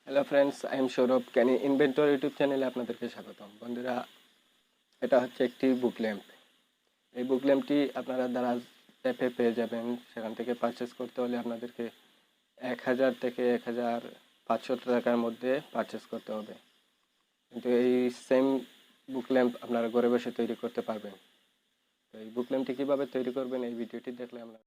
Hello friends, I am Sourav. Canny inventor YouTube চ্যানেলে আপনাদেরকে স্বাগতম। বন্ধুরা, এটা হচ্ছে একটি বুক ল্যাম্প। এই বুক ল্যাম্পটি আপনারা দারাজ অ্যাপে পেয়ে যাবেন। সেখান থেকে পারচেস করতে হলে আপনাদেরকে 1000 থেকে 1500 টাকার মধ্যে পারচেস করতে হবে। কিন্তু এই সেম বুক ল্যাম্প আপনারা ঘরে বসে তৈরি করতে পারবেন। তো এই বুক ল্যাম্পটি কীভাবে তৈরি করবেন এই ভিডিওটি দেখলে আমরা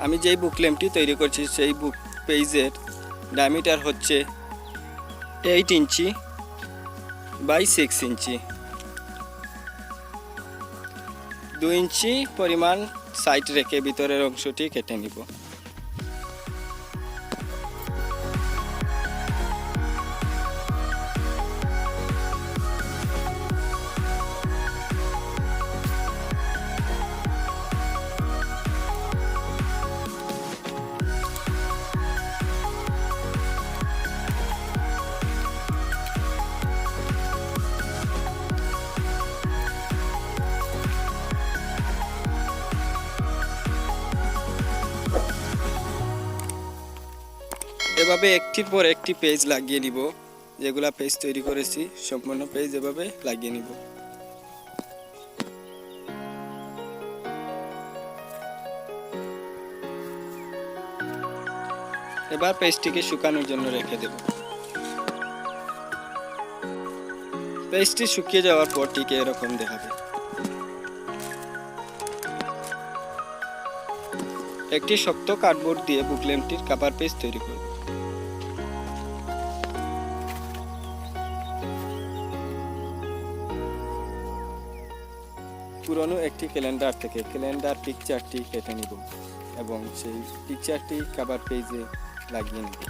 আমি যেই বুক ল্যাম্পটি তৈরি করছি সেই বুক পেজের ডায়ামিটার হচ্ছে 8 ইঞ্চি বাই 6 ইঞ্চি। 2 ইঞ্চি পরিমাণ সাইড রেখে ভিতরের অংশটি কেটে নিব। এভাবে একটির পর একটি পেজ লাগিয়ে নিব। যেগুলা পেজ তৈরি করেছি সম্পূর্ণ পেজ এভাবে লাগিয়ে নিব। এবার পেজটিকে শুকানোর জন্য রেখে দেব। পেজটি শুকিয়ে যাওয়ার পর ঠিক এরকম দেখাবে। একটি শক্ত কার্ডবোর্ড দিয়ে বুক ল্যাম্পটির কভার পেজ তৈরি করব। পুরনো একটি ক্যালেন্ডার থেকে ক্যালেন্ডার পিকচারটি কেটে নিব এবং সেই পিকচারটি কভার পেজে লাগিয়ে নিব।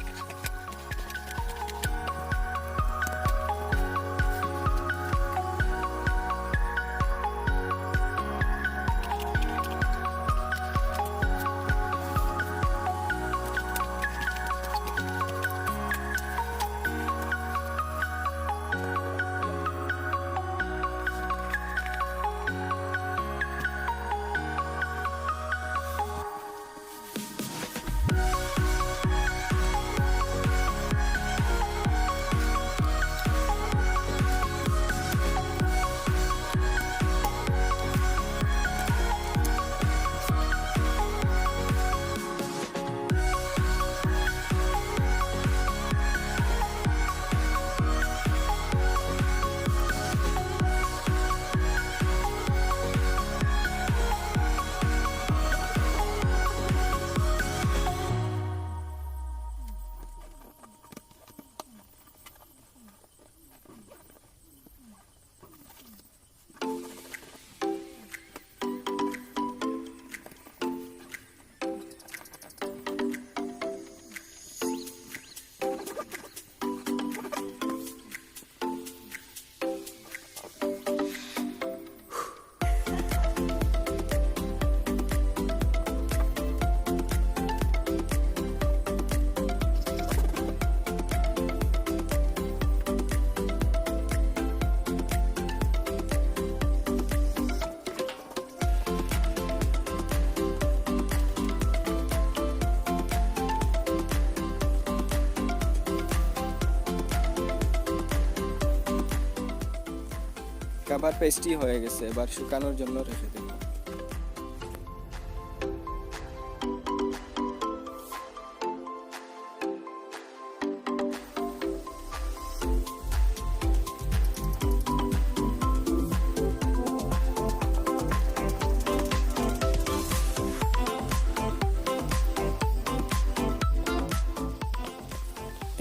কভার পেজটি হয়ে গেছে, এবার শুকানোর জন্য রেখে দেব।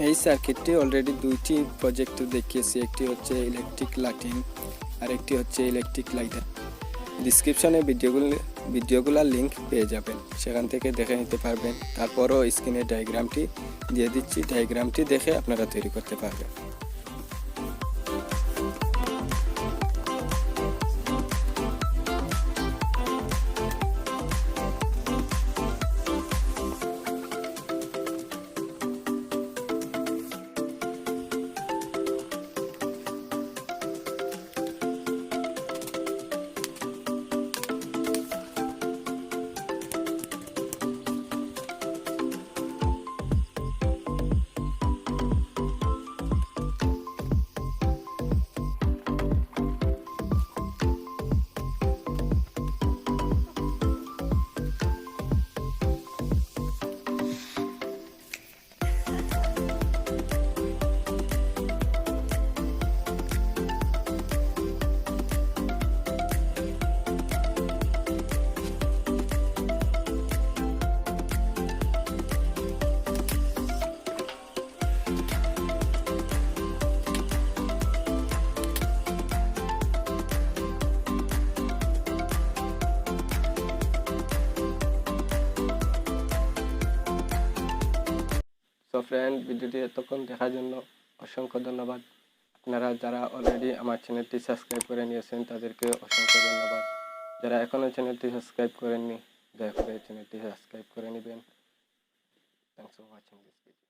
এই সার্কিটটি অলরেডি দুইটি প্রজেক্ট দেখিয়েছি, একটি হচ্ছে ইলেকট্রিক লাইটিং আর একটি হচ্ছে ইলেকট্রিক লাইটার। ডিসক্রিপশনে ভিডিওগুলোর লিঙ্ক পেয়ে যাবেন, সেখান থেকে দেখে নিতে পারবেন। তারপরও স্ক্রিনে ডায়াগ্রামটি দিয়ে দিচ্ছি, ডায়াগ্রামটি দেখে আপনারা তৈরি করতে পারবেন। সো ফ্রেন্ড, ভিডিওটি এতক্ষণ দেখার জন্য অসংখ্য ধন্যবাদ। আপনারা যারা অলরেডি আমার চ্যানেলটি সাবস্ক্রাইব করে নিয়েছেন তাদেরকে অসংখ্য ধন্যবাদ। যারা এখনও চ্যানেলটি সাবস্ক্রাইব করেননি, দয়া করে চ্যানেলটি সাবস্ক্রাইব করে নেবেন। Thanks for watching this video.